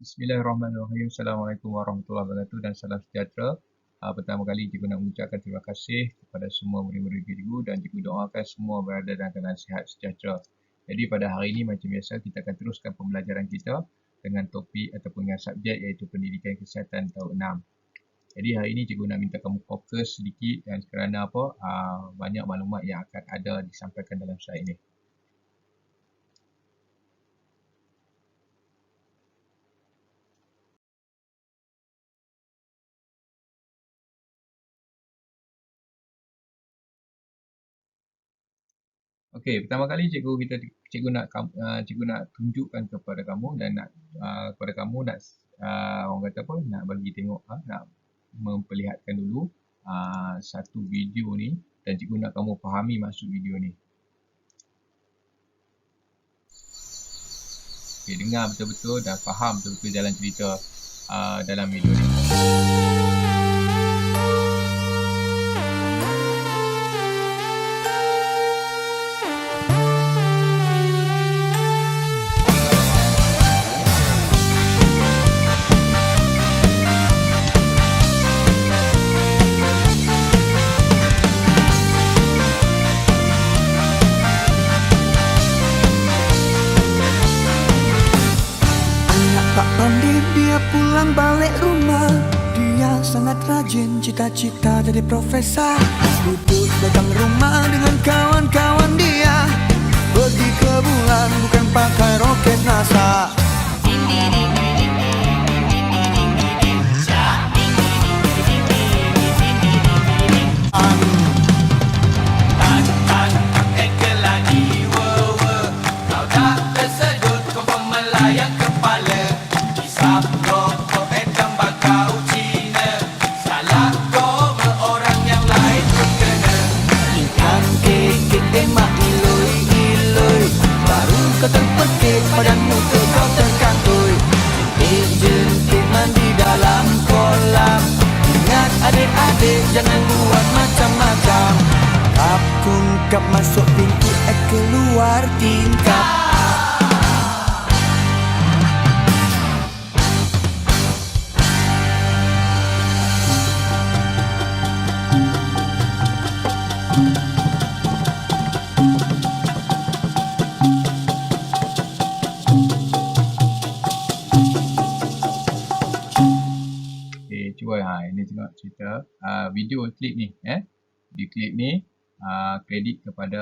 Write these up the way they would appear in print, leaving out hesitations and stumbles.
Bismillahirrahmanirrahim. Assalamualaikum warahmatullahi wabarakatuh dan salam sejahtera. Pertama kali cikgu nak mengucapkan terima kasih kepada semua murid-murid cikgu dan cikgu doakan semua berada dalam keadaan sihat sejahtera. Jadi pada hari ini macam biasa kita akan teruskan pembelajaran kita dengan topik ataupun dengan subjek iaitu pendidikan kesihatan tahun 6. Jadi hari ini cikgu nak minta kamu fokus sedikit dan kerana apa? Banyak maklumat yang akan ada disampaikan dalam slide ini. Okey, pertama kali cikgu nak tunjukkan kepada kamu dan nak kepada kamu nak orang kata apa? Nak bagi tengok nak memperlihatkan dulu satu video ni dan cikgu nak kamu fahami maksud video ni. Okey, dengar betul-betul dan faham betul-betul jalan cerita dalam video ni. Tak pandai dia pulang balik rumah. Dia sangat rajin, cita-cita jadi profesor. Duduk dagang rumah dengan kawan-kawan dia. Pergi ke bulan bukan pakai roket NASA. Kau terpetik, badanmu kau terkantoi. Jentik mandi dalam kolam. Ingat adik-adik, jangan buat macam-macam. Kap kungkap masuk pintu, keluar tingkap. Ini tengok cerita video klip ni di klip ni kredit kepada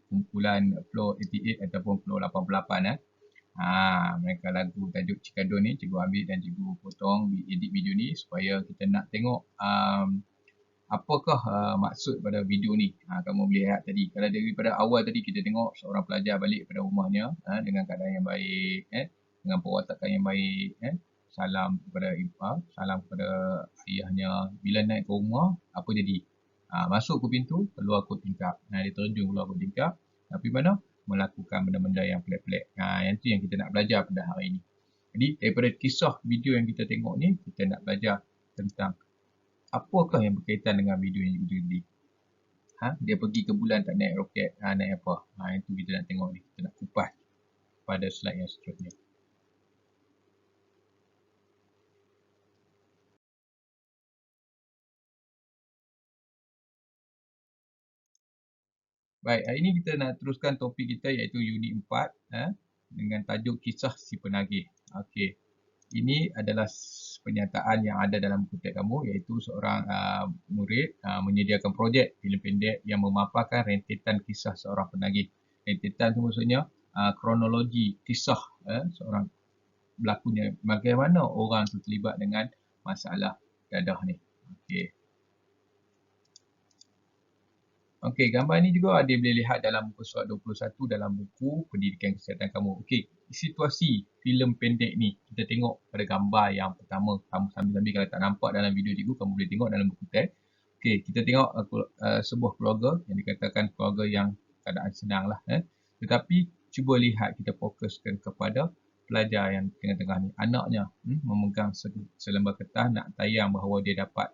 kumpulan Flow 88 ataupun Flow 88 mereka lagu tajuk Cikadun ni cikgu ambil dan cikgu potong edit video ni supaya kita nak tengok apakah maksud pada video ni. Kamu boleh lihat tadi kalau daripada awal tadi kita tengok seorang pelajar balik pada rumahnya dengan keadaan yang baik dengan perwatakan yang baik salam kepada ayahnya. Bila naik ke rumah, apa jadi? Masuk ke pintu, keluar ke tingkap. Dia terjun keluar ke tingkap. Tapi mana? Melakukan benda-benda yang pelik-pelik. Yang tu yang kita nak belajar pada hari ini. Jadi, daripada kisah video yang kita tengok ni, kita nak belajar tentang apakah yang berkaitan dengan video yang kita tadi. Dia pergi ke bulan tak naik roket, naik apa? Itu kita nak tengok ni. Kita nak kupas pada slide yang seterusnya. Baik, hari ini kita nak teruskan topik kita iaitu unit 4 dengan tajuk kisah si penagih. Okey. Ini adalah pernyataan yang ada dalam buku teks kamu iaitu seorang murid menyediakan projek filem pendek yang memaparkan rentetan kisah seorang penagih. Rentetan itu maksudnya kronologi kisah seorang berlakunya bagaimana orang tu terlibat dengan masalah dadah ni. Okey. Okey, gambar ni juga ada boleh lihat dalam muka surat 21 dalam buku pendidikan kesihatan kamu. Okey, situasi filem pendek ni kita tengok pada gambar yang pertama. Kamu sambil-sambil kalau tak nampak dalam video cikgu, kamu boleh tengok dalam buku teks. Okey, kita tengok sebuah keluarga yang dikatakan keluarga yang keadaan senang lah. Tetapi cuba lihat, kita fokuskan kepada pelajar yang tengah-tengah ni. Anaknya memegang selembar kertas nak tayang bahawa dia dapat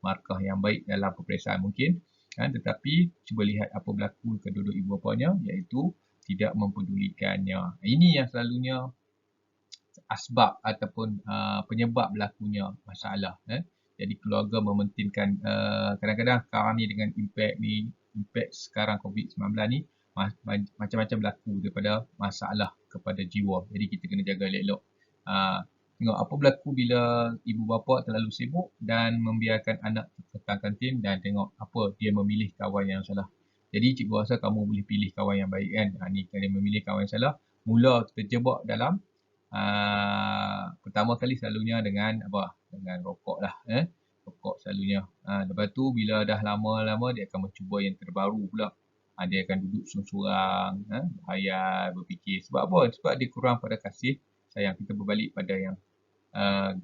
markah yang baik dalam peperiksaan mungkin. Tetapi cuba lihat apa berlaku kedua-dua ibu bapanya iaitu tidak mempedulikannya. Ini yang selalunya asbab ataupun penyebab berlakunya masalah. Jadi keluarga mementingkan kadang-kadang sekarang ni dengan impact sekarang COVID-19 ni macam-macam berlaku daripada masalah kepada jiwa. Jadi kita kena jaga elok-elok. Tengok apa berlaku bila ibu bapa terlalu sibuk dan membiarkan anak datang kantin dan tengok apa dia memilih kawan yang salah. Jadi cikgu rasa kamu boleh pilih kawan yang baik kan. Ni kalian memilih kawan yang salah, mula terjebak dalam pertama kali selalunya dengan apa? Dengan rokok lah. Rokok selalunya. Lepas tu bila dah lama-lama dia akan mencuba yang terbaru pula. Dia akan duduk sorang-sorang, berhayal, berfikir. Sebab apa? Sebab dia kurang pada kasih sayang. Kita berbalik pada yang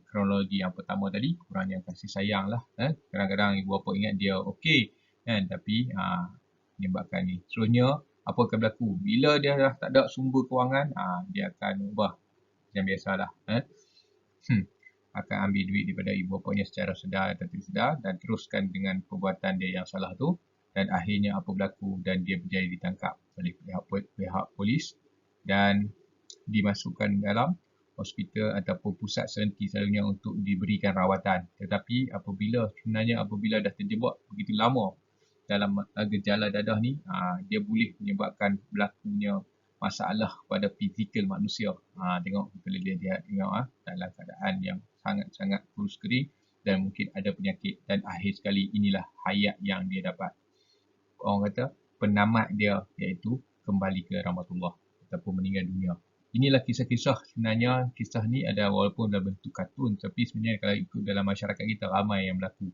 kronologi yang pertama tadi, kurang yang kasih sayang lah. Kadang-kadang ibu bapa ingat dia okey kan, tapi menyebabkan ni. Seterusnya, apa akan berlaku? Bila dia dah tak ada sumber kewangan, dia akan ubah macam biasalah. Akan ambil duit daripada ibu bapanya secara sedar atau tidak sedar dan teruskan dengan perbuatan dia yang salah tu, dan akhirnya apa berlaku dan dia berjaya ditangkap oleh pihak polis dan dimasukkan dalam hospital ataupun pusat sehenti selalunya untuk diberikan rawatan. Tetapi apabila dah terjebak begitu lama dalam gejala dadah ni, dia boleh menyebabkan berlakunya masalah pada fizikal manusia. Tengok kita lihat tengok dalam keadaan yang sangat-sangat kurus kering dan mungkin ada penyakit, dan akhir sekali inilah hayat yang dia dapat. Orang kata penamat dia iaitu kembali ke rahmatullah ataupun meninggal dunia. Inilah kisah-kisah. Sebenarnya kisah ni ada walaupun dalam bentuk kartun, tapi sebenarnya kalau ikut dalam masyarakat kita ramai yang berlaku.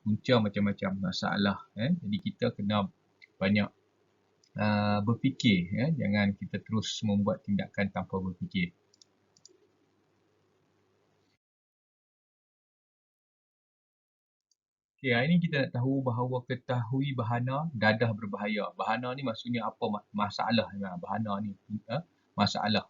Punca macam-macam masalah. Jadi kita kena banyak berfikir. Jangan kita terus membuat tindakan tanpa berfikir. Okay, hari ni kita nak tahu bahawa ketahui bahana dadah berbahaya. Bahana ni maksudnya apa? Masalah. Bahana ni masalah.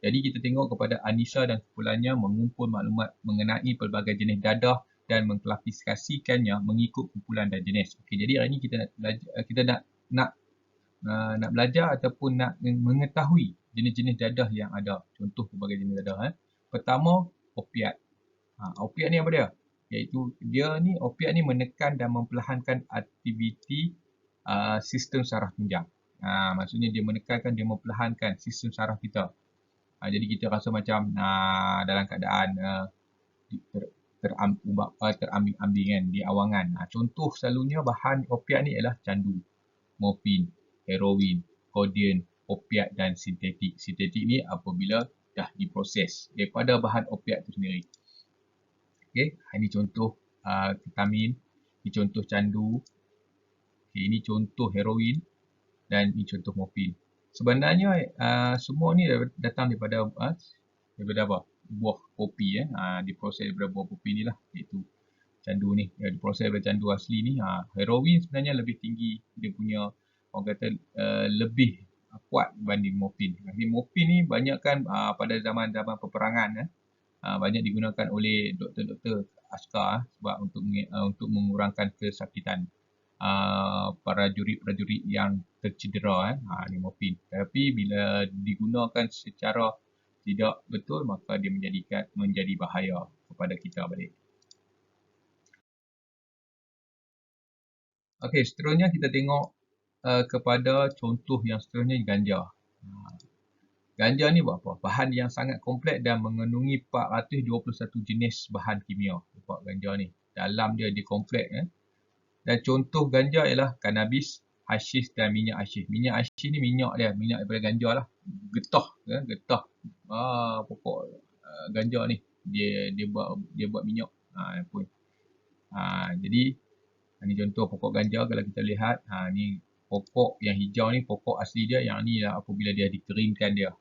Jadi kita tengok kepada Anissa dan kumpulannya mengumpul maklumat mengenai pelbagai jenis dadah dan mengklasifikasikannya mengikut kumpulan dan jenis. Okay, jadi hari ni kita nak belajar ataupun nak mengetahui jenis-jenis dadah yang ada. Contoh pelbagai jenis dadah. Pertama, opiat. Opiat ni apa dia? Iaitu opiat ni menekan dan memperlahankan aktiviti sistem saraf tunjang. Maksudnya dia menekankan, dia memperlahankan sistem saraf kita. Jadi kita rasa macam dalam keadaan terambing-ambing kan, di awangan. Contoh selalunya bahan opiat ni ialah candu, morfin, heroin, kodein, opiat dan sintetik. Sintetik ni apabila dah diproses daripada bahan opiat itu sendiri. Okay, ini contoh ketamin, ini contoh candu, okay, ini contoh heroin dan ini contoh morfin. Sebenarnya semua ni datang daripada apa? Buah kopi. Diproses daripada buah kopi ni lah, iaitu candu ni. Diproses daripada candu asli ni. Heroin sebenarnya lebih tinggi, dia punya orang kata lebih kuat berbanding morfin. Morfin ni banyak kan pada zaman-zaman peperangan banyak digunakan oleh doktor-doktor askar sebab untuk mengurangkan kesakitan prajurit-prajurit yang tercedera ni morfin. Tapi bila digunakan secara tidak betul, maka dia menjadi bahaya kepada kita balik. Okey, seterusnya kita tengok kepada contoh yang seterusnya, ganja. Ganja ni buat apa? Bahan yang sangat kompleks dan mengandungi 421 jenis bahan kimia. Buat ganja ni. Dalam dia kompleks. Dan contoh ganja ialah kanabis, hashish dan minyak hashish. Minyak hashish ni minyak daripada ganja lah. Getah. Pokok ganja ni. Dia buat minyak. Jadi, ini contoh pokok ganja kalau kita lihat. Ni pokok yang hijau ni pokok asli dia, yang ni lah apabila dia dikeringkan dia.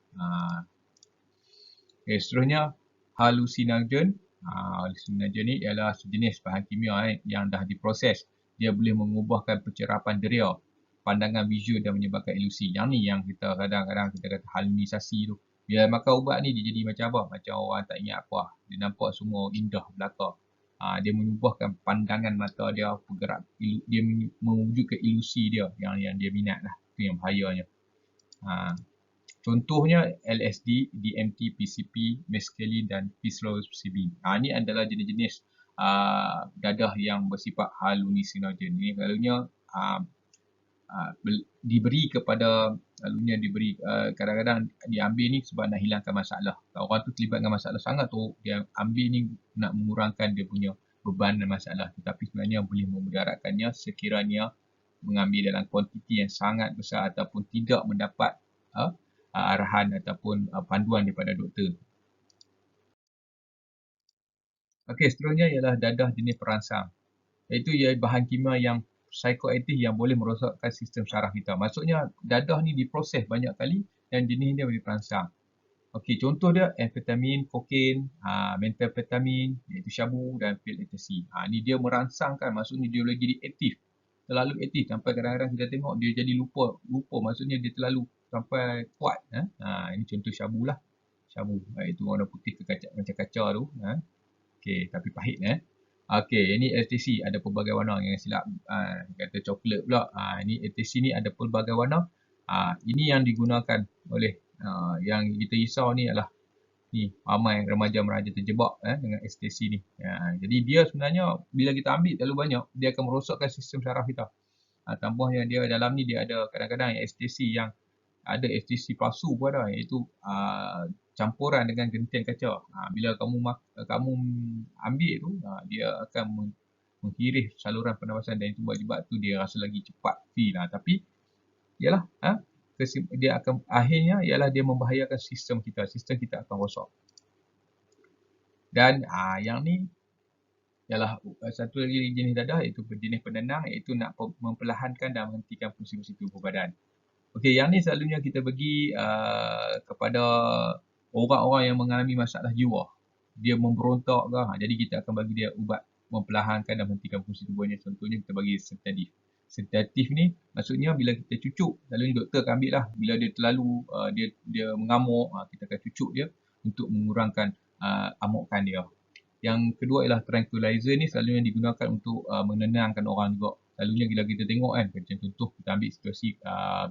Okay, seterusnya halusinogen. Halusinogen ni ialah sejenis bahan kimia yang dah diproses. Dia boleh mengubahkan pencerapan deria, pandangan visual dan menyebabkan ilusi. Yang ni yang kita kadang-kadang kita kata halusinasi tu. Bila makan ubat ni dia jadi macam apa? Macam orang tak ingat apa. Dia nampak semua indah belaka. Dia mengubahkan pandangan mata dia, bergerak, dia mewujudkan ilusi dia yang dia minat lah. Itu yang bahayanya. Contohnya LSD, DMT, PCP, mescaline dan psilocybin. Ini adalah jenis-jenis dadah yang bersifat halunisinogen. Ini selalunya diberi kepada kadang-kadang diambil ni sebab nak hilangkan masalah. Kalau orang tu terlibat dengan masalah sangat tu, dia ambil ni nak mengurangkan dia punya beban dan masalah, tetapi sebenarnya boleh memudaratkannya sekiranya mengambil dalam kuantiti yang sangat besar ataupun tidak mendapat arahan ataupun panduan daripada doktor. Okey, seterusnya ialah dadah jenis perangsang, iaitu ia bahan kimia yang psikoaktif yang boleh merosakkan sistem saraf kita. Maksudnya dadah ni diproses banyak kali dan jenis dia boleh perangsang. Okey, contoh dia amfetamin, kokain, methamphetamine, iaitu syabu dan pil ekstasi. Ni dia merangsangkan, maksudnya dia boleh jadi aktif. Terlalu aktif sampai kadang-kadang kita tengok dia jadi lupa, maksudnya dia terlalu sampai kuat. Ini contoh syabu lah. Syabu, itu warna putih macam kaca tu. Okey, tapi pahit. Okey, ini ekstasi ada pelbagai warna, yang silap kata coklat pula. Ini ekstasi ni ada pelbagai warna. Ini yang digunakan oleh yang kita risau ni adalah ramai remaja-remaja terjebak dengan ekstasi ni. Jadi dia sebenarnya bila kita ambil terlalu banyak, dia akan merosakkan sistem saraf kita. Tambahnya dia dalam ni dia ada kadang-kadang ekstasi yang ada ekstasi palsu pun ada, iaitu campuran dengan gentian kaca. Bila kamu ambil tu, dia akan menghiris saluran pernafasan dan itu buat tu dia rasa lagi cepat feel. Tapi ialah dia akan akhirnya ialah dia membahayakan sistem kita akan rosak. Dan yang ni ialah satu lagi jenis dadah, iaitu jenis penenang, iaitu nak memperlahankan dan menghentikan fungsi-fungsi tubuh badan. Okey, yang ni selalunya kita bagi kepada orang-orang yang mengalami masalah jiwa. Dia memberontak ke, jadi kita akan bagi dia ubat memperlahankan dan menghentikan fungsi tubuhnya. Contohnya kita bagi sedatif. Sedatif ni maksudnya bila kita cucuk, selalunya doktor akan ambil lah. Bila dia terlalu dia mengamuk, kita akan cucuk dia untuk mengurangkan amukan dia. Yang kedua ialah tranquilizer ni selalunya digunakan untuk menenangkan orang juga. Selalunya bila kita tengok macam contoh kita ambil situasi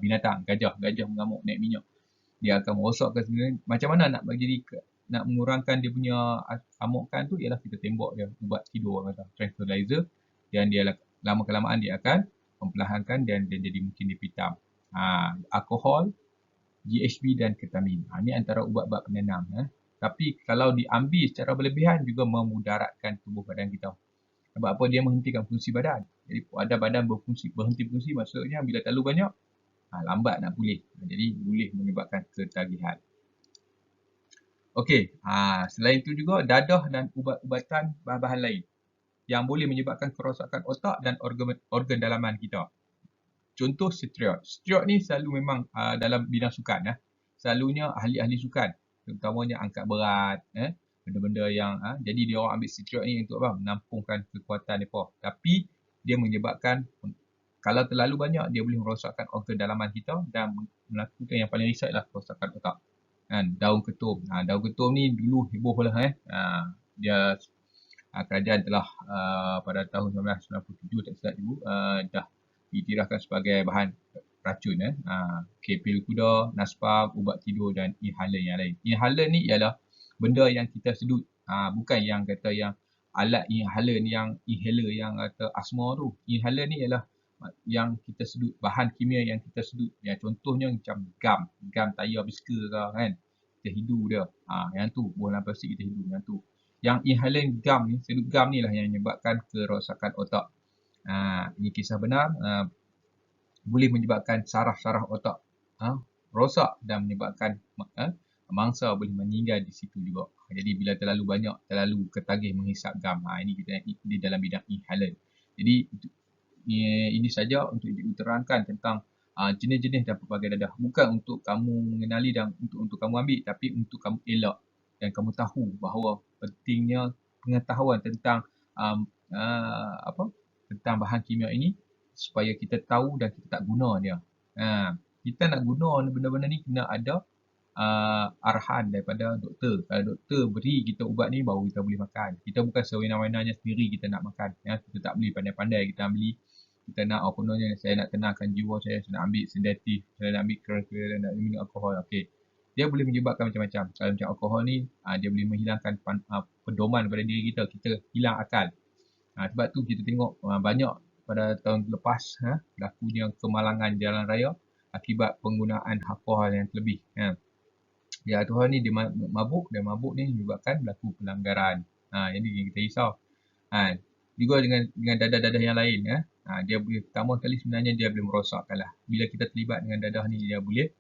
binatang, gajah mengamuk naik minyak. Dia akan merosakkan sebenarnya. Macam mana nak mengurangkan dia punya amukan tu ialah kita tembak dia ubat tidur kata tranquilizer, dan dia lama kelamaan dia akan memperlahankan dan jadi mungkin dia pitam. Alkohol, GHB dan ketamin. Ini antara ubat-ubat penenang. Tapi kalau diambil secara berlebihan juga memudaratkan tubuh badan kita. Sebab apa? Dia menghentikan fungsi badan. Jadi ada badan berhenti fungsi, maksudnya bila terlalu banyak, lambat nak pulih. Jadi boleh menyebabkan ketagihan. Okey, selain itu juga dadah dan ubat-ubatan bahan-bahan lain yang boleh menyebabkan kerosakan otak dan organ dalaman kita. Contoh steroid. Steroid ni selalu memang dalam bidang sukan. Selalunya ahli-ahli sukan, terutamanya angkat berat, benda-benda yang jadi dia orang ambil steroid ni untuk apa? Menampungkan kekuatan mereka. Tapi dia menyebabkan, kalau terlalu banyak, dia boleh merosakkan organ dalaman kita dan melakukan yang paling risau ialah kerosakan otak. Daun ketum. Daun ketum ni dulu heboh lah. Dia kerajaan telah pada tahun 1997 tak silap dulu dah diiktirafkan sebagai bahan racun. Pil kuda, naspam, ubat tidur dan inhaler yang lain. Inhaler ni ialah benda yang kita sedut, bukan yang kata yang alat inhaler yang kata asma tu. Inhaler ni ialah yang kita sedut, bahan kimia yang kita sedut. Contohnya macam gam tayar biskar ke kan. Kita hidu dia. Yang tu, bohlam plastik kita hidu yang tu. Yang inhaler gam ni, sedut gam ni lah yang menyebabkan kerosakan otak. Ini kisah benar. Boleh menyebabkan saraf-saraf otak rosak dan menyebabkan mangsa boleh meninggal di situ juga. Jadi bila terlalu banyak, terlalu ketagih menghisap gam. Ini kita di dalam bidang inhaler. Jadi ini saja untuk diterangkan tentang jenis-jenis dan pelbagai dadah. Bukan untuk kamu mengenali dan untuk kamu ambil, tapi untuk kamu elak dan kamu tahu bahawa pentingnya pengetahuan tentang tentang bahan kimia ini supaya kita tahu dan kita tak guna dia. Kita nak guna benda-benda ni kena ada arahan daripada doktor. Kalau doktor beri kita ubat ni baru kita boleh makan. Kita bukan sewenang-wenangnya sendiri kita nak makan. Kita tak beli pandai-pandai kita beli. Kita nak kononnya saya nak tenangkan jiwa saya nak ambil sedatif, saya nak ambil keras, saya nak minum alkohol. Okey. dia boleh menyebabkan macam-macam. Kalau macam alkohol ni, dia boleh menghilangkan pedoman pada diri kita. Kita hilang akal. Sebab tu kita tengok banyak pada tahun lepas berlakunya kemalangan jalan raya akibat penggunaan alkohol yang terlebih. Ya, alkohol ni dia mabuk, dan mabuk ni menyebabkan berlaku pelanggaran. Jadi kita risau. Juga dengan dadah-dadah yang lain. Dia boleh, pertama kali sebenarnya dia boleh merosakkan lah. Bila kita terlibat dengan dadah ni, dia boleh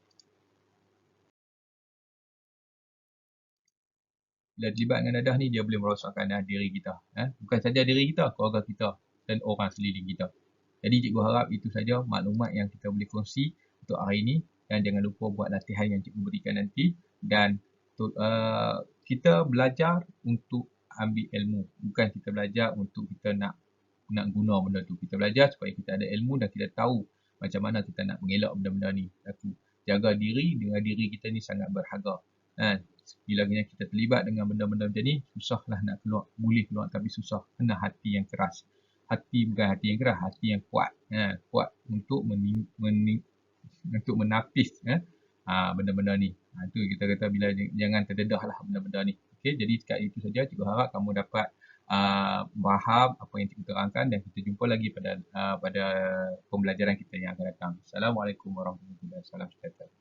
bila terlibat dengan dadah ni, dia boleh merosakkan diri kita. Bukan saja diri kita, keluarga kita dan orang sekeliling kita. Jadi cikgu harap itu saja maklumat yang kita boleh kongsi untuk hari ini, dan jangan lupa buat latihan yang cikgu berikan nanti, dan kita belajar untuk ambil ilmu, bukan kita belajar untuk kita nak guna benda tu. Kita belajar supaya kita ada ilmu dan kita tahu macam mana kita nak mengelak benda-benda ni. Jaga diri, dengan diri kita ni sangat berharga. Bila kita terlibat dengan benda-benda macam ni, susahlah nak keluar. Boleh keluar tapi susah. Kena hati yang keras. Hati bukan hati yang keras, hati yang kuat. Kuat untuk untuk menapis benda-benda ni. Itu kita kata bila jangan terdedah lah benda-benda ni. Okay, jadi sekat itu saja. Cikgu harap kamu dapat faham apa yang cikgu terangkan, dan kita jumpa lagi pada pembelajaran kita yang akan datang. Assalamualaikum warahmatullahi wabarakatuh. Salam sejahtera.